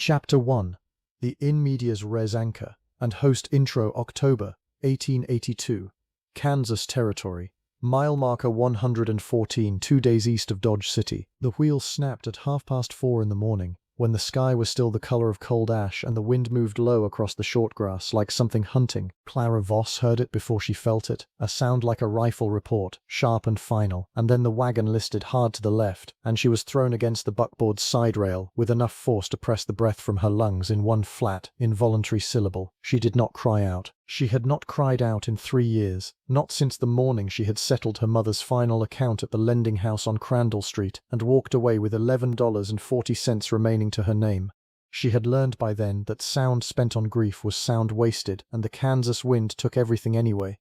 Chapter 1. The In Medias Res Anchor and Host Intro October 1882. Kansas Territory. Mile marker 114, 2 days east of Dodge City. The wheel snapped at 4:30 in the morning, when the sky was still the color of cold ash and the wind moved low across the short grass like something hunting. Clara Voss heard it before she felt it, a sound like a rifle report, sharp and final, and then the wagon listed hard to the left, and she was thrown against the buckboard's side rail with enough force to press the breath from her lungs in one flat, involuntary syllable. She did not cry out. She had not cried out in 3 years, not since the morning she had settled her mother's final account at the lending house on Crandall Street and walked away with $11.40 remaining to her name. She had learned by then that sound spent on grief was sound wasted, and the Kansas wind took everything anyway.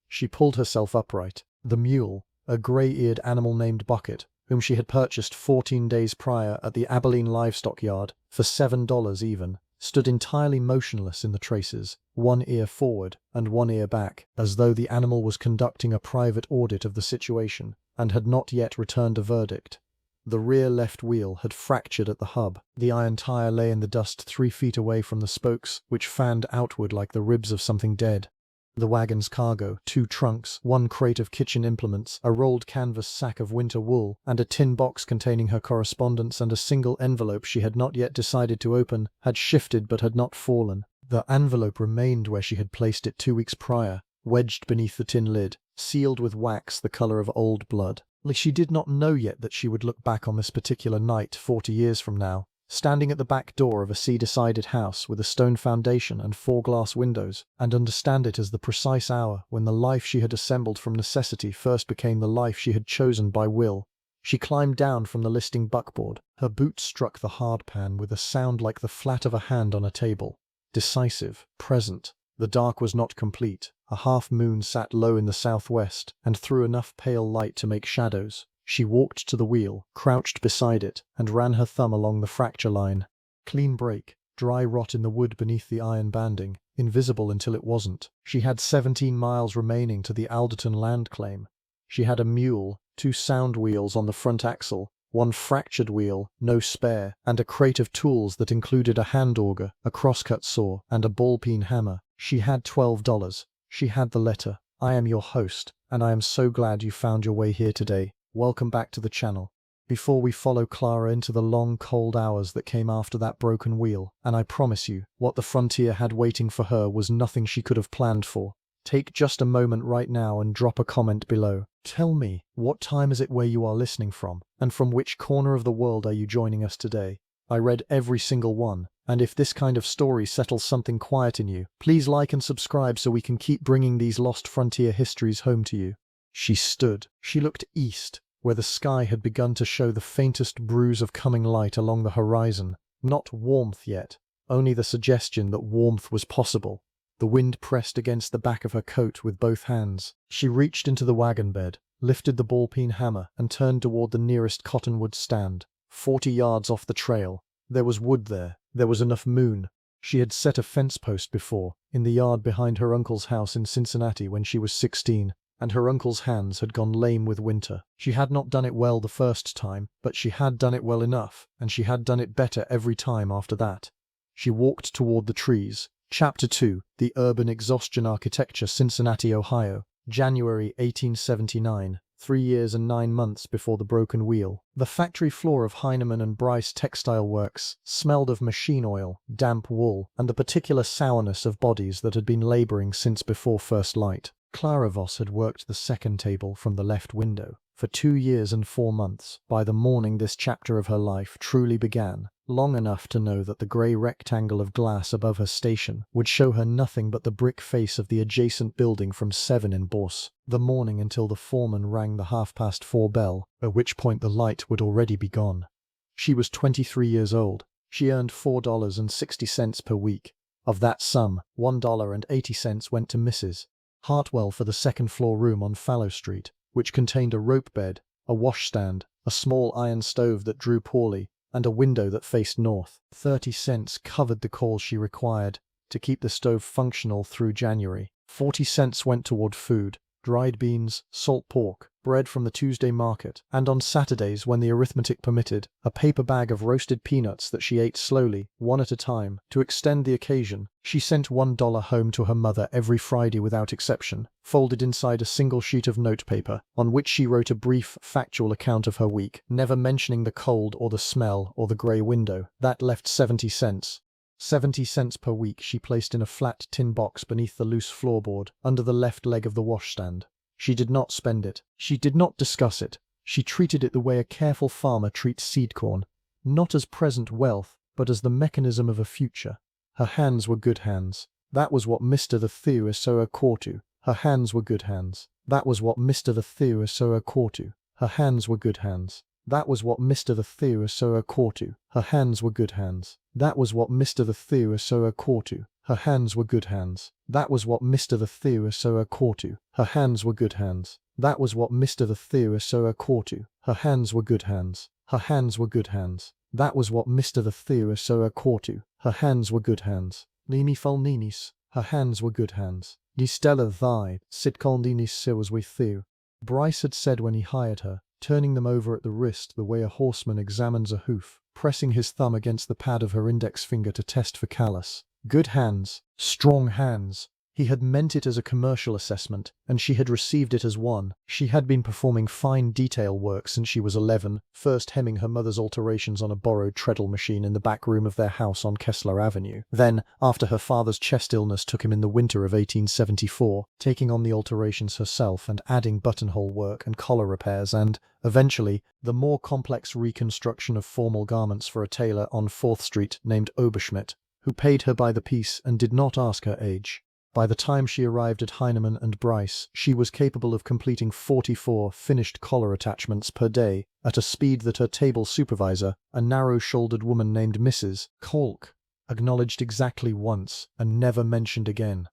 She pulled herself upright. The mule, a gray-eared animal named Bucket, whom she had purchased 14 days prior at the Abilene livestock yard for $7 even, stood entirely motionless in the traces, one ear forward and one ear back, as though the animal was conducting a private audit of the situation and had not yet returned a verdict. The rear left wheel had fractured at the hub. The iron tire lay in the dust 3 feet away from the spokes, which fanned outward like the ribs of something dead. The wagon's cargo, 2 trunks, 1 crate of kitchen implements, a rolled canvas sack of winter wool, and a tin box containing her correspondence and a single envelope she had not yet decided to open, had shifted but had not fallen. The envelope remained where she had placed it 2 weeks prior, wedged beneath the tin lid, sealed with wax the color of old blood. She did not know yet that she would look back on this particular night 40 years from now, standing at the back door of a cedar-sided house with a stone foundation and 4 glass windows, and understand it as the precise hour when the life she had assembled from necessity first became the life she had chosen by will. She climbed down from the listing buckboard. Her boots struck the hardpan with a sound like the flat of a hand on a table. Decisive, present. The dark was not complete. A half-moon sat low in the southwest and threw enough pale light to make shadows. She walked to the wheel, crouched beside it, and ran her thumb along the fracture line. Clean break, dry rot in the wood beneath the iron banding, invisible until it wasn't. She had 17 miles remaining to the Alderton land claim. She had a mule, 2 sound wheels on the front axle, 1 fractured wheel, no spare, and a crate of tools that included a hand auger, a crosscut saw, and a ball-peen hammer. She had $12. She had the letter. I am your host, and I am so glad you found your way here today. Welcome back to the channel. Before we follow Clara into the long cold hours that came after that broken wheel, and I promise you, what the frontier had waiting for her was nothing she could have planned for. Take just a moment right now and drop a comment below. Tell me, what time is it where you are listening from, and from which corner of the world are you joining us today? I read every single one, and if this kind of story settles something quiet in you, please like and subscribe so we can keep bringing these lost frontier histories home to you. She stood. She looked east, where the sky had begun to show the faintest bruise of coming light along the horizon. Not warmth yet, only the suggestion that warmth was possible. The wind pressed against the back of her coat with both hands. She reached into the wagon bed, lifted the ball-peen hammer, and turned toward the nearest cottonwood stand. 40 yards off the trail. There was wood there. There was enough moon. She had set a fence post before, in the yard behind her uncle's house in Cincinnati when she was 16, and her uncle's hands had gone lame with winter. She had not done it well the first time, but she had done it well enough, and she had done it better every time after that. She walked toward the trees. Chapter 2. The Urban Exhaustion Architecture, Cincinnati, Ohio. January 1879. 3 years and 9 months before the broken wheel. The factory floor of Heinemann and Bryce Textile Works smelled of machine oil, damp wool, and the particular sourness of bodies that had been laboring since before first light. Clara Voss had worked the second table from the left window for 2 years and 4 months. By the morning this chapter of her life truly began, long enough to know that the grey rectangle of glass above her station would show her nothing but the brick face of the adjacent building from 7 in Bourse. The morning until the foreman rang the 4:30 bell, at which point the light would already be gone. She was 23 years old. She earned $4.60 per week. Of that sum, $1.80 went to Mrs. Hartwell for the second-floor room on Fallow Street, which contained a rope bed, a washstand, a small iron stove that drew poorly, and a window that faced north. 30 cents covered the coal she required to keep the stove functional through January. 40 cents went toward food, dried beans, salt pork, bread from the Tuesday market, and on Saturdays, when the arithmetic permitted, a paper bag of roasted peanuts that she ate slowly, one at a time. To extend the occasion, she sent $1 home to her mother every Friday without exception, folded inside a single sheet of notepaper, on which she wrote a brief, factual account of her week, never mentioning the cold or the smell or the grey window. That left 70 cents. 70 cents per week she placed in a flat tin box beneath the loose floorboard, under the left leg of the washstand. She did not spend it. She did not discuss it. She treated it the way a careful farmer treats seed corn, not as present wealth, but as the mechanism of a future. Her hands were good hands. That was what Mr. the Theosoa Cortu. Her hands were good hands. That was what Mr. the Theosoa Cortu. Her hands were good hands. That was what Mr. the Theosoa Cortu. Her hands were good hands. That was what Mr. the Theosoa Cortu. Her hands were good hands. That was what Mr. the Theosoa Cortu. Her hands were good hands. That was what Mr. the Theosoa Cortu. Her hands were good hands. Her hands were good hands. That was what Mr. the Theosoa Cortu. Her hands were good hands. Nini fal ninis. Her hands were good hands. Ni stella thigh, sit condinis siwas with Theo. Bryce had said when he hired her, turning them over at the wrist the way a horseman examines a hoof, pressing his thumb against the pad of her index finger to test for callus. Good hands. Strong hands. He had meant it as a commercial assessment, and she had received it as one. She had been performing fine detail work since she was 11, first hemming her mother's alterations on a borrowed treadle machine in the back room of their house on Kessler Avenue. Then, after her father's chest illness took him in the winter of 1874, taking on the alterations herself and adding buttonhole work and collar repairs and, eventually, the more complex reconstruction of formal garments for a tailor on 4th Street named Oberschmidt, who paid her by the piece and did not ask her age. By the time she arrived at Heinemann and Bryce, she was capable of completing 44 finished collar attachments per day at a speed that her table supervisor, a narrow-shouldered woman named Mrs. Kolk, acknowledged exactly once and never mentioned again.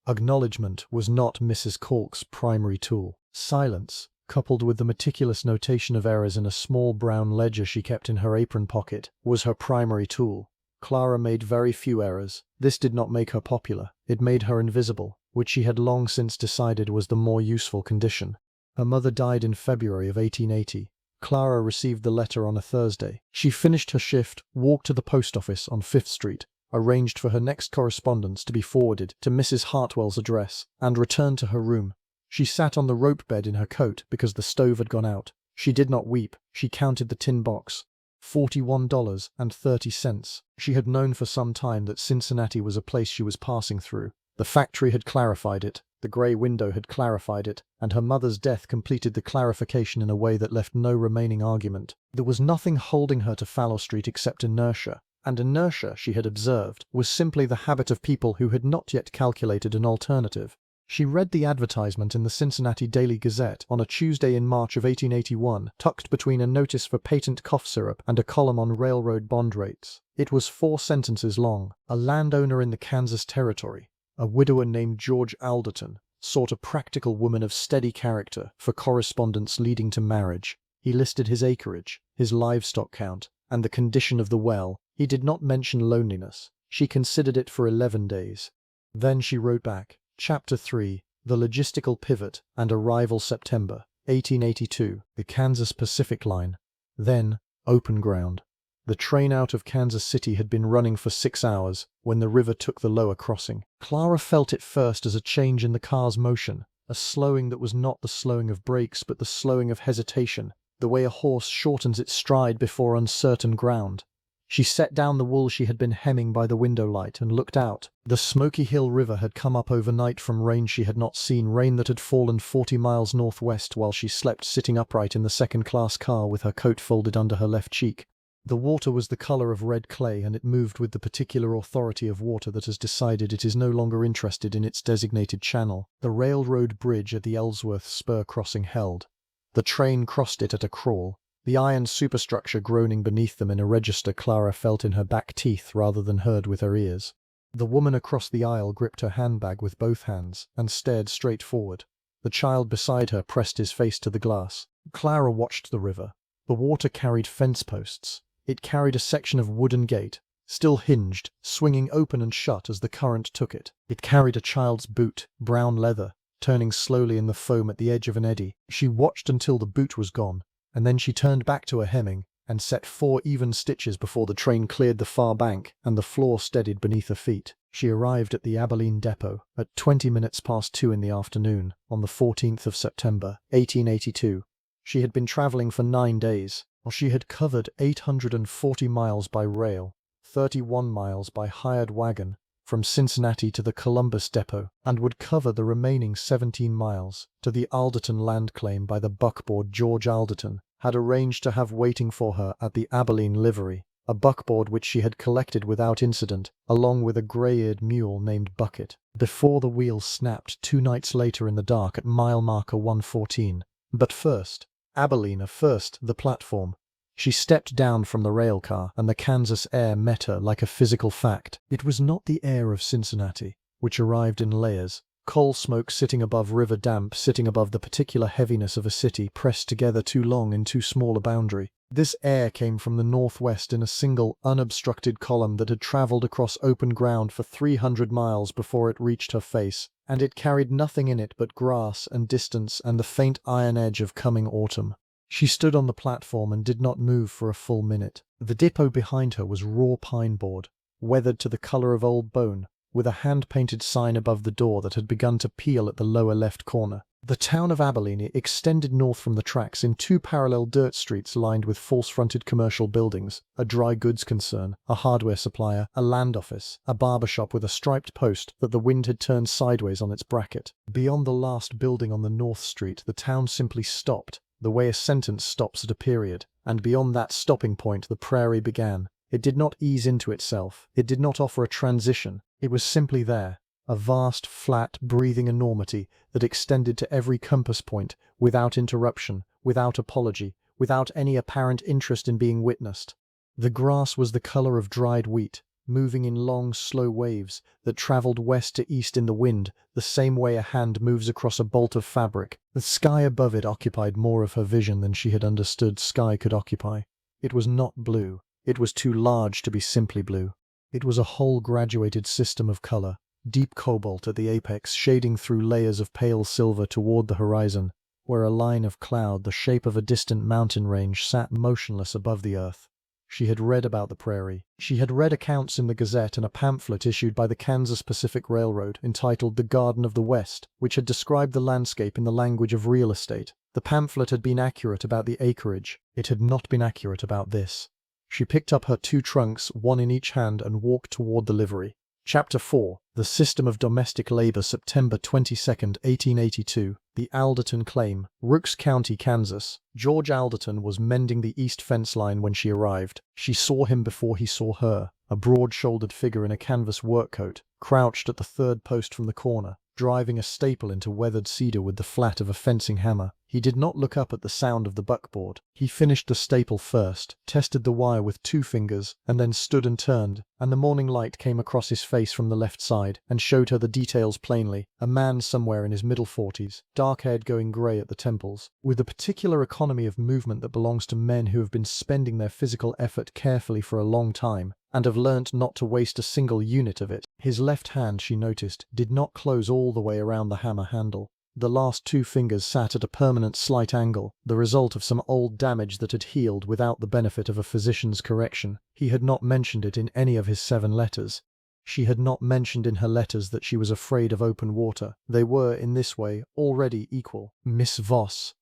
Acknowledgement was not Mrs. Kolk's primary tool. Silence, coupled with the meticulous notation of errors in a small brown ledger she kept in her apron pocket, was her primary tool. Clara made very few errors. This did not make her popular. It made her invisible, which she had long since decided was the more useful condition. Her mother died in February of 1880. Clara received the letter on a Thursday. She finished her shift, walked to the post office on 5th Street, arranged for her next correspondence to be forwarded to Mrs. Hartwell's address, and returned to her room. She sat on the rope bed in her coat because the stove had gone out. She did not weep. She counted the tin box. $41.30. She had known for some time that Cincinnati was a place she was passing through. The factory had clarified it, the grey window had clarified it, and her mother's death completed the clarification in a way that left no remaining argument. There was nothing holding her to Fallow Street except inertia, and inertia, she had observed, was simply the habit of people who had not yet calculated an alternative. She read the advertisement in the Cincinnati Daily Gazette on a Tuesday in March of 1881, tucked between a notice for patent cough syrup and a column on railroad bond rates. It was 4 sentences long. A landowner in the Kansas Territory, a widower named George Alderton, sought a practical woman of steady character for correspondence leading to marriage. He listed his acreage, his livestock count, and the condition of the well. He did not mention loneliness. She considered it for 11 days. Then she wrote back. Chapter 3, The Logistical Pivot and Arrival September, 1882, the Kansas Pacific Line. Then, open ground. The train out of Kansas City had been running for 6 hours when the river took the lower crossing. Clara felt it first as a change in the car's motion, a slowing that was not the slowing of brakes but the slowing of hesitation, the way a horse shortens its stride before uncertain ground. She set down the wool she had been hemming by the window light and looked out. The Smoky Hill River had come up overnight from rain she had not seen, rain that had fallen 40 miles northwest while she slept sitting upright in the second-class car with her coat folded under her left cheek. The water was the color of red clay, and it moved with the particular authority of water that has decided it is no longer interested in its designated channel. The railroad bridge at the Ellsworth Spur crossing held. The train crossed it at a crawl. The iron superstructure groaning beneath them in a register Clara felt in her back teeth rather than heard with her ears. The woman across the aisle gripped her handbag with both hands and stared straight forward. The child beside her pressed his face to the glass. Clara watched the river. The water carried fence posts. It carried a section of wooden gate, still hinged, swinging open and shut as the current took it. It carried a child's boot, brown leather, turning slowly in the foam at the edge of an eddy. She watched until the boot was gone, and then she turned back to her hemming and set 4 even stitches before the train cleared the far bank and the floor steadied beneath her feet. She arrived at the Abilene depot at 20 minutes past 2 in the afternoon on the 14th of September, 1882. She had been traveling for 9 days. She had covered 840 miles by rail, 31 miles by hired wagon, from Cincinnati to the Columbus depot, and would cover the remaining 17 miles to the Alderton land claim by the buckboard George Alderton had arranged to have waiting for her at the Abilene livery, a buckboard which she had collected without incident, along with a grey-eared mule named Bucket, before the wheels snapped 2 nights later in the dark at mile marker 114. But first, Abilene first, the platform. She stepped down from the rail car, and the Kansas air met her like a physical fact. It was not the air of Cincinnati, which arrived in layers, coal smoke sitting above river damp, sitting above the particular heaviness of a city pressed together too long in too small a boundary. This air came from the northwest in a single, unobstructed column that had travelled across open ground for 300 miles before it reached her face, and it carried nothing in it but grass and distance and the faint iron edge of coming autumn. She stood on the platform and did not move for a full minute. The depot behind her was raw pine board, weathered to the colour of old bone, with a hand-painted sign above the door that had begun to peel at the lower left corner. The town of Abilene extended north from the tracks in 2 parallel dirt streets lined with false-fronted commercial buildings, a dry goods concern, a hardware supplier, a land office, a barber shop with a striped post that the wind had turned sideways on its bracket. Beyond the last building on the north street, the town simply stopped, the way a sentence stops at a period, and beyond that stopping point the prairie began. It did not ease into itself, it did not offer a transition, it was simply there, a vast, flat, breathing enormity that extended to every compass point, without interruption, without apology, without any apparent interest in being witnessed. The grass was the color of dried wheat, moving in long, slow waves that traveled west to east in the wind, the same way a hand moves across a bolt of fabric. The sky above it occupied more of her vision than she had understood sky could occupy. It was not blue. It was too large to be simply blue. It was a whole graduated system of color, deep cobalt at the apex shading through layers of pale silver toward the horizon, where a line of cloud the shape of a distant mountain range sat motionless above the earth. She had read about the prairie. She had read accounts in the Gazette and a pamphlet issued by the Kansas Pacific Railroad entitled The Garden of the West, which had described the landscape in the language of real estate. The pamphlet had been accurate about the acreage. It had not been accurate about this. She picked up her 2 trunks, one in each hand, and walked toward the livery. Chapter 4. The System of Domestic Labor, September 22, 1882. The Alderton Claim, Rooks County, Kansas. George Alderton was mending the east fence line when she arrived. She saw him before he saw her, a broad-shouldered figure in a canvas work coat, crouched at the 3rd post from the corner, driving a staple into weathered cedar with the flat of a fencing hammer. He did not look up at the sound of the buckboard. He finished the staple first, tested the wire with 2 fingers, and then stood and turned, and the morning light came across his face from the left side and showed her the details plainly. A man somewhere in his middle 40s, dark-haired going grey at the temples, with the particular economy of movement that belongs to men who have been spending their physical effort carefully for a long time, and have learnt not to waste a single unit of it. His left hand, she noticed, did not close all the way around the hammer handle. The last 2 fingers sat at a permanent slight angle, the result of some old damage that had healed without the benefit of a physician's correction. He had not mentioned it in any of his 7 letters. She had not mentioned in her letters that she was afraid of open water. They were, in this way, already equal. Miss Voss.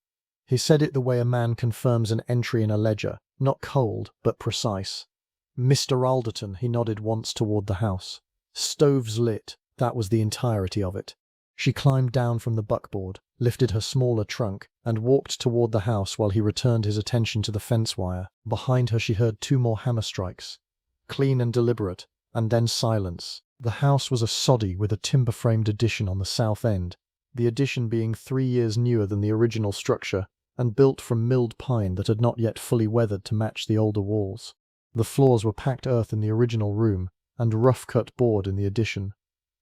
He said it the way a man confirms an entry in a ledger, not cold, but precise. Mr. Alderton, he nodded once toward the house. Stoves lit, that was the entirety of it. She climbed down from the buckboard, lifted her smaller trunk, and walked toward the house while he returned his attention to the fence wire. Behind her she heard 2 more hammer strikes, clean and deliberate, and then silence. The house was a soddy with a timber-framed addition on the south end, the addition being 3 years newer than the original structure, and built from milled pine that had not yet fully weathered to match the older walls. The floors were packed earth in the original room, and rough-cut board in the addition.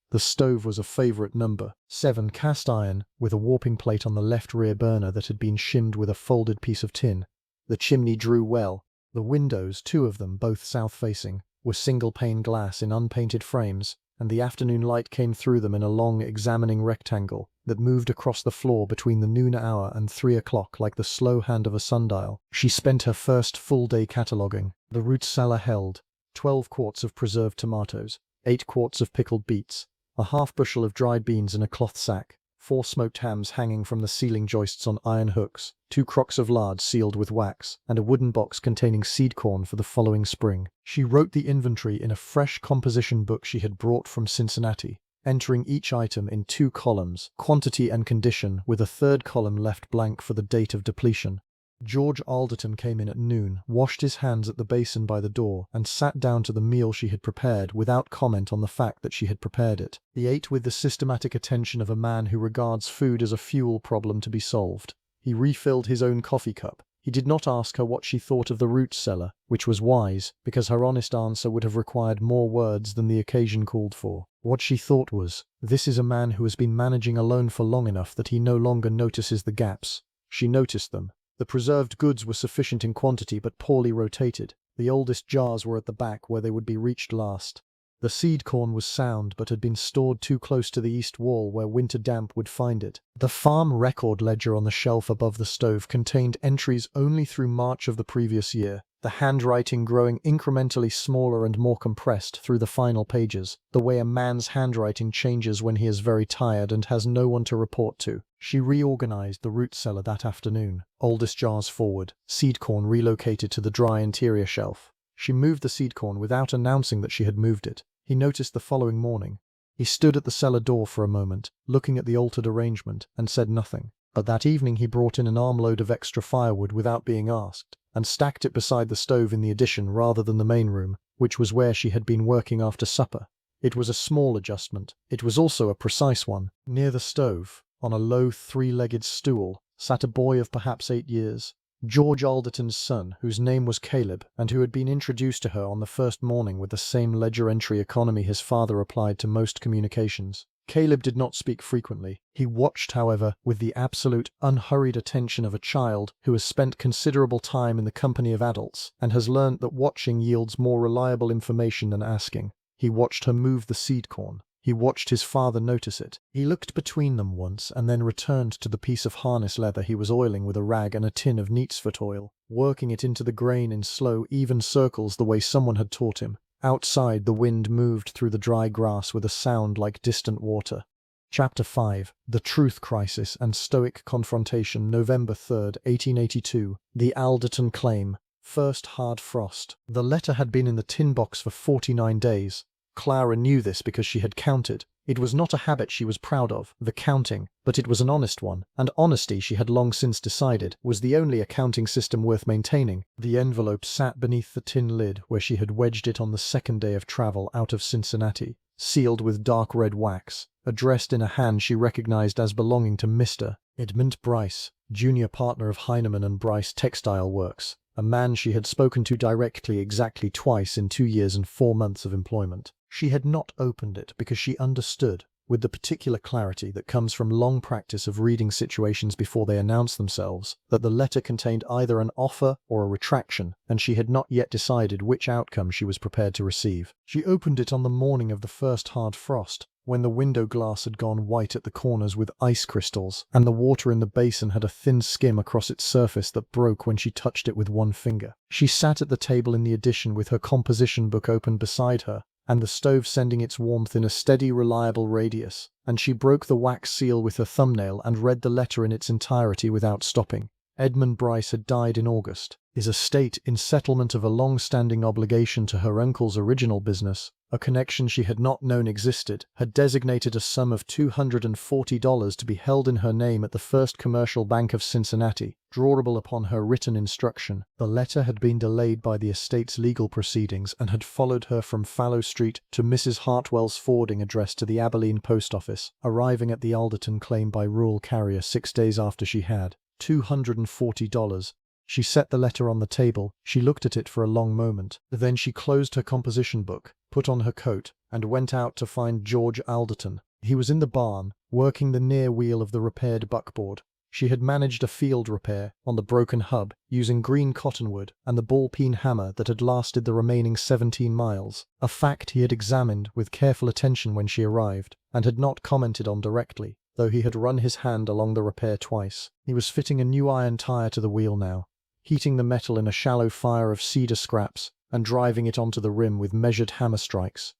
The stove was a favorite number, 7 cast iron, with a warping plate on the left rear burner that had been shimmed with a folded piece of tin. The chimney drew well. The windows, 2 of them, both south-facing, were single-pane glass in unpainted frames, and the afternoon light came through them in a long, examining rectangle that moved across the floor between the noon hour and 3 o'clock like the slow hand of a sundial. She spent her first full day cataloguing. The root cellar held 12 quarts of preserved tomatoes, 8 quarts of pickled beets, a half bushel of dried beans in a cloth sack, 4 smoked hams hanging from the ceiling joists on iron hooks, 2 crocks of lard sealed with wax, and a wooden box containing seed corn for the following spring. She wrote the inventory in a fresh composition book she had brought from Cincinnati, entering each item in 2 columns, quantity and condition, with a third column left blank for the date of depletion. George Alderton came in at noon, washed his hands at the basin by the door, and sat down to the meal she had prepared without comment on the fact that she had prepared it. He ate with the systematic attention of a man who regards food as a fuel problem to be solved. He refilled his own coffee cup. He did not ask her what she thought of the root cellar, which was wise, because her honest answer would have required more words than the occasion called for. What she thought was, "This is a man who has been managing alone for long enough that he no longer notices the gaps." She noticed them. The preserved goods were sufficient in quantity but poorly rotated. The oldest jars were at the back where they would be reached last. The seed corn was sound but had been stored too close to the east wall where winter damp would find it. The farm record ledger on the shelf above the stove contained entries only through March of the previous year, the handwriting growing incrementally smaller and more compressed through the final pages, the way a man's handwriting changes when he is very tired and has no one to report to. She reorganized the root cellar that afternoon. Oldest jars forward, seed corn relocated to the dry interior shelf. She moved the seed corn without announcing that she had moved it. He noticed the following morning. He stood at the cellar door for a moment, looking at the altered arrangement, and said nothing. But that evening he brought in an armload of extra firewood without being asked, and stacked it beside the stove in the addition rather than the main room, which was where she had been working after supper. It was a small adjustment. It was also a precise one. Near the stove, on a low 3-legged stool, sat a boy of perhaps 8 years. George Alderton's son, whose name was Caleb, and who had been introduced to her on the first morning with the same ledger entry economy his father applied to most communications. Caleb did not speak frequently. He watched, however, with the absolute, unhurried attention of a child who has spent considerable time in the company of adults and has learned that watching yields more reliable information than asking. He watched her move the seed corn. He watched his father notice it. He looked between them once and then returned to the piece of harness leather he was oiling with a rag and a tin of neatsfoot oil, working it into the grain in slow, even circles the way someone had taught him. Outside, the wind moved through the dry grass with a sound like distant water. Chapter 5. The Truth Crisis and Stoic Confrontation, November 3rd, 1882. The Alderton Claim. First hard frost. The letter had been in the tin box for 49 days. Clara knew this because she had counted. It was not a habit she was proud of, the counting, but it was an honest one, and honesty, she had long since decided, was the only accounting system worth maintaining. The envelope sat beneath the tin lid where she had wedged it on the second day of travel out of Cincinnati, sealed with dark red wax, addressed in a hand she recognized as belonging to Mr. Edmund Bryce, junior partner of Heinemann and Bryce Textile Works, a man she had spoken to directly exactly twice in 2 years and 4 months of employment. She had not opened it because she understood, with the particular clarity that comes from long practice of reading situations before they announce themselves, that the letter contained either an offer or a retraction, and she had not yet decided which outcome she was prepared to receive. She opened it on the morning of the first hard frost, when the window glass had gone white at the corners with ice crystals, and the water in the basin had a thin skim across its surface that broke when she touched it with one finger. She sat at the table in the addition with her composition book open beside her, and the stove sending its warmth in a steady, reliable radius, and she broke the wax seal with her thumbnail and read the letter in its entirety without stopping. Edmund Bryce had died in August. His estate, in settlement of a long-standing obligation to her uncle's original business, a connection she had not known existed, had designated a sum of $240 to be held in her name at the First Commercial Bank of Cincinnati, drawable upon her written instruction. The letter had been delayed by the estate's legal proceedings and had followed her from Fallow Street to Mrs. Hartwell's forwarding address to the Abilene post office, arriving at the Alderton claim by rural carrier 6 days after she had. $240. She set the letter on the table. She looked at it for a long moment. Then she closed her composition book, put on her coat, and went out to find George Alderton. He was in the barn, working the near wheel of the repaired buckboard. She had managed a field repair on the broken hub using green cottonwood and the ball-peen hammer that had lasted the remaining 17 miles, a fact he had examined with careful attention when she arrived, and had not commented on directly, though he had run his hand along the repair twice. He was fitting a new iron tire to the wheel now, heating the metal in a shallow fire of cedar scraps and driving it onto the rim with measured hammer strikes.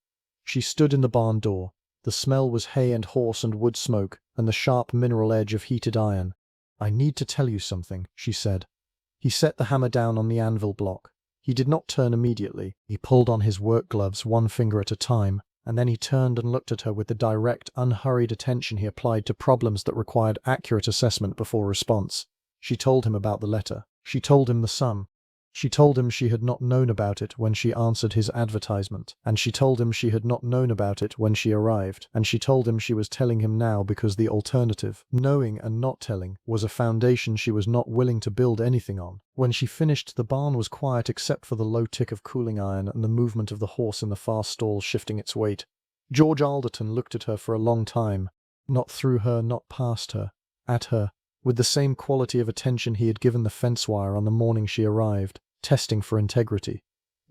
She stood in the barn door. The smell was hay and horse and wood smoke and the sharp mineral edge of heated iron. "I need to tell you something," she said. He set the hammer down on the anvil block. He did not turn immediately. He pulled on his work gloves one finger at a time, and then he turned and looked at her with the direct, unhurried attention he applied to problems that required accurate assessment before response. She told him about the letter. She told him the sum. She told him she had not known about it when she answered his advertisement, and she told him she had not known about it when she arrived, and she told him she was telling him now because the alternative, knowing and not telling, was a foundation she was not willing to build anything on. When she finished, the barn was quiet except for the low tick of cooling iron and the movement of the horse in the far stall shifting its weight. George Alderton looked at her for a long time, not through her, not past her, at her, with the same quality of attention he had given the fence wire on the morning she arrived, testing for integrity.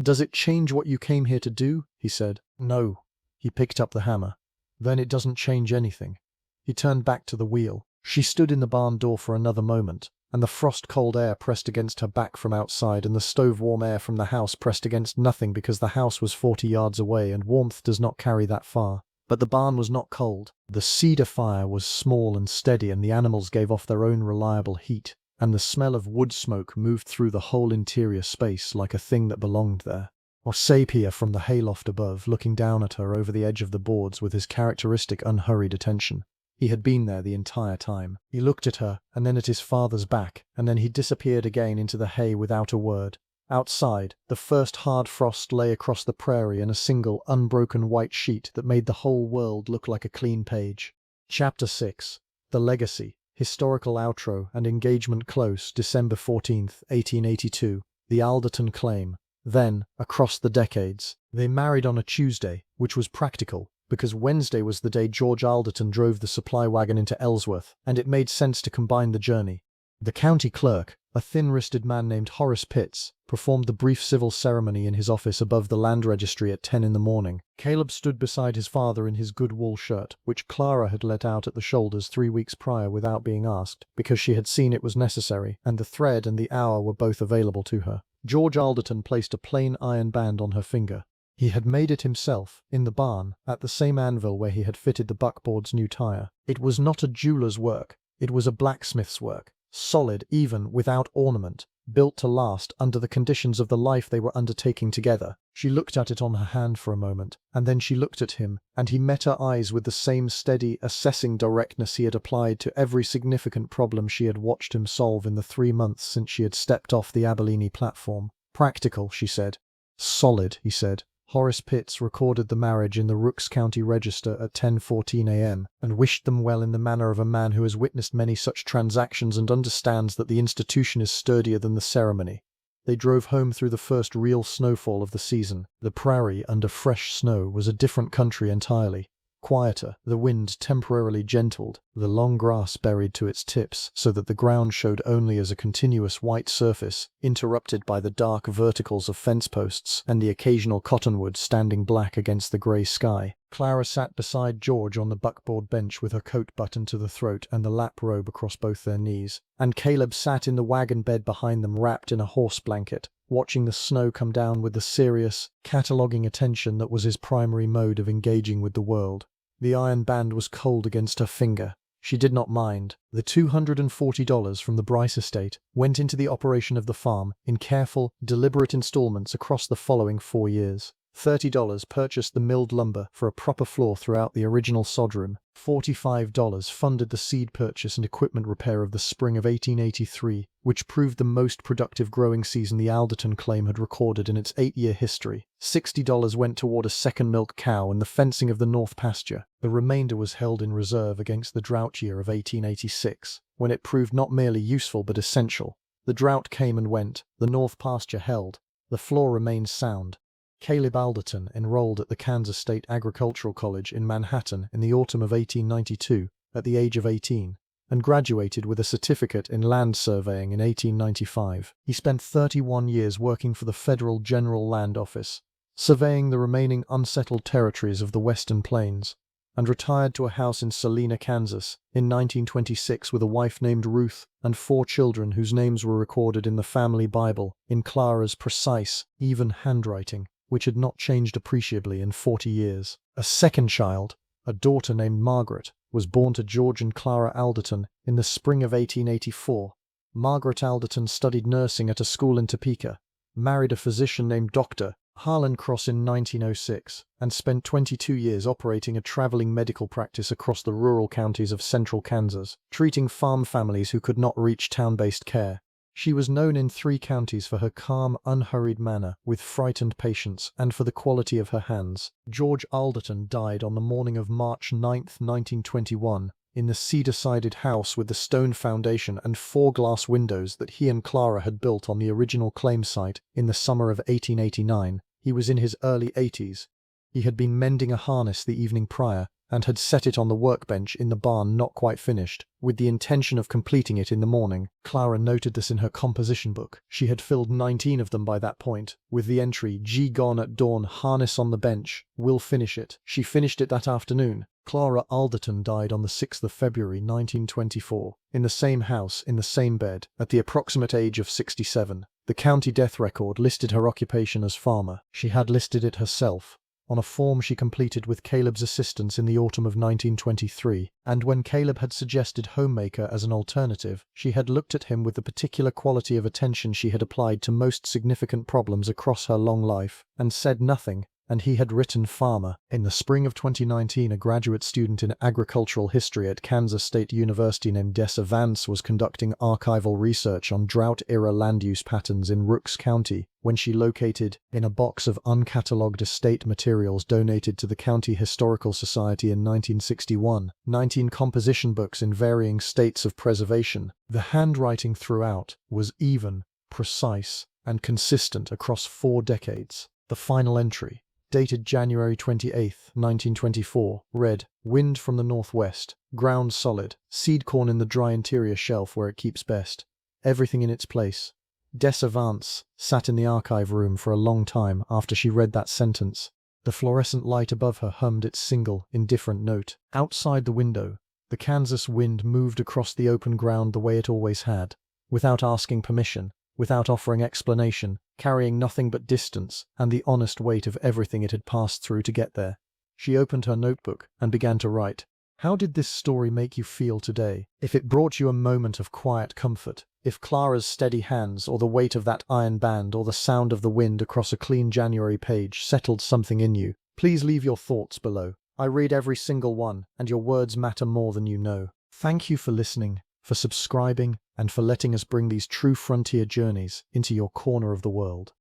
"Does it change what you came here to do?" he said. "No." He picked up the hammer. "Then it doesn't change anything." He turned back to the wheel. She stood in the barn door for another moment, and the frost-cold air pressed against her back from outside and the stove-warm air from the house pressed against nothing because the house was 40 yards away and warmth does not carry that far. But the barn was not cold. The cedar fire was small and steady and the animals gave off their own reliable heat, and the smell of wood smoke moved through the whole interior space like a thing that belonged there. Sapia from the hayloft above, looking down at her over the edge of the boards with his characteristic unhurried attention. He had been there the entire time. He looked at her, and then at his father's back, and then he disappeared again into the hay without a word. Outside, the first hard frost lay across the prairie in a single, unbroken white sheet that made the whole world look like a clean page. Chapter 6. The Legacy. Historical Outro and Engagement Close, December 14th, 1882. The Alderton Claim. Then, across the decades, they married on a Tuesday, which was practical, because Wednesday was the day George Alderton drove the supply wagon into Ellsworth, and it made sense to combine the journey. The county clerk, a thin-wristed man named Horace Pitts, performed the brief civil ceremony in his office above the land registry at 10 in the morning. Caleb stood beside his father in his good wool shirt, which Clara had let out at the shoulders 3 weeks prior without being asked, because she had seen it was necessary, and the thread and the hour were both available to her. George Alderton placed a plain iron band on her finger. He had made it himself, in the barn, at the same anvil where he had fitted the buckboard's new tire. It was not a jeweler's work, it was a blacksmith's work. Solid, even, without ornament, built to last under the conditions of the life they were undertaking together. She looked at it on her hand for a moment, and then she looked at him, and he met her eyes with the same steady, assessing directness he had applied to every significant problem she had watched him solve in the 3 months since she had stepped off the Abilene platform. "Practical," she said. "Solid," he said. Horace Pitts recorded the marriage in the Rooks County Register at 10:14 a.m. and wished them well in the manner of a man who has witnessed many such transactions and understands that the institution is sturdier than the ceremony. They drove home through the first real snowfall of the season. The prairie, under fresh snow, was a different country entirely. Quieter, the wind temporarily gentled, the long grass buried to its tips so that the ground showed only as a continuous white surface, interrupted by the dark verticals of fence posts and the occasional cottonwood standing black against the grey sky. Clara sat beside George on the buckboard bench with her coat buttoned to the throat and the lap robe across both their knees, and Caleb sat in the wagon bed behind them wrapped in a horse blanket, watching the snow come down with the serious, cataloguing attention that was his primary mode of engaging with the world. The iron band was cold against her finger. She did not mind. The $240 from the Bryce estate went into the operation of the farm in careful, deliberate installments across the following 4 years. $30 purchased the milled lumber for a proper floor throughout the original sodroom. $45 funded the seed purchase and equipment repair of the spring of 1883, which proved the most productive growing season the Alderton claim had recorded in its 8-year history. $60 went toward a second milk cow and the fencing of the north pasture. The remainder was held in reserve against the drought year of 1886, when it proved not merely useful but essential. The drought came and went, the north pasture held, the floor remained sound. Caleb Alderton enrolled at the Kansas State Agricultural College in Manhattan in the autumn of 1892, at the age of 18. and graduated with a certificate in land surveying in 1895. He spent 31 years working for the Federal General Land Office, surveying the remaining unsettled territories of the Western Plains, and retired to a house in Salina, Kansas, in 1926 with a wife named Ruth and 4 children whose names were recorded in the family Bible in Clara's precise, even handwriting, which had not changed appreciably in 40 years. A second child, a daughter named Margaret, was born to George and Clara Alderton in the spring of 1884. Margaret Alderton studied nursing at a school in Topeka, married a physician named Dr. Harlan Cross in 1906, and spent 22 years operating a traveling medical practice across the rural counties of central Kansas, treating farm families who could not reach town-based care. She was known in 3 counties for her calm, unhurried manner with frightened patients and for the quality of her hands. George Alderton died on the morning of March 9, 1921, in the cedar-sided house with the stone foundation and 4 glass windows that he and Clara had built on the original claim site in the summer of 1889. He was in his early 80s. He had been mending a harness the evening prior and had set it on the workbench in the barn not quite finished, with the intention of completing it in the morning. Clara noted this in her composition book. She had filled 19 of them by that point, with the entry, "G gone at dawn, harness on the bench, will finish it." She finished it that afternoon. Clara Alderton died on the 6th of February 1924, in the same house, in the same bed, at the approximate age of 67. The county death record listed her occupation as farmer. She had listed it herself, on a form she completed with Caleb's assistance in the autumn of 1923, and when Caleb had suggested homemaker as an alternative, she had looked at him with the particular quality of attention she had applied to most significant problems across her long life, and said nothing, and he had written farmer. In the spring of 2019, a graduate student in agricultural history at Kansas State University named Gideon Vance was conducting archival research on drought-era land use patterns in Rooks County when she located, in a box of uncatalogued estate materials donated to the County Historical Society in 1961, 19 composition books in varying states of preservation. The handwriting throughout was even, precise, and consistent across 4 decades. The final entry, dated January 28, 1924, read, "Wind from the northwest, ground solid, seed corn in the dry interior shelf where it keeps best. Everything in its place." Gideon Vance sat in the archive room for a long time after she read that sentence. The fluorescent light above her hummed its single, indifferent note. Outside the window, the Kansas wind moved across the open ground the way it always had, without asking permission, without offering explanation, carrying nothing but distance and the honest weight of everything it had passed through to get there. She opened her notebook and began to write. How did this story make you feel today? If it brought you a moment of quiet comfort, if Clara's steady hands or the weight of that iron band or the sound of the wind across a clean January page settled something in you, please leave your thoughts below. I read every single one, and your words matter more than you know. Thank you for listening, for subscribing, and for letting us bring these true frontier journeys into your corner of the world.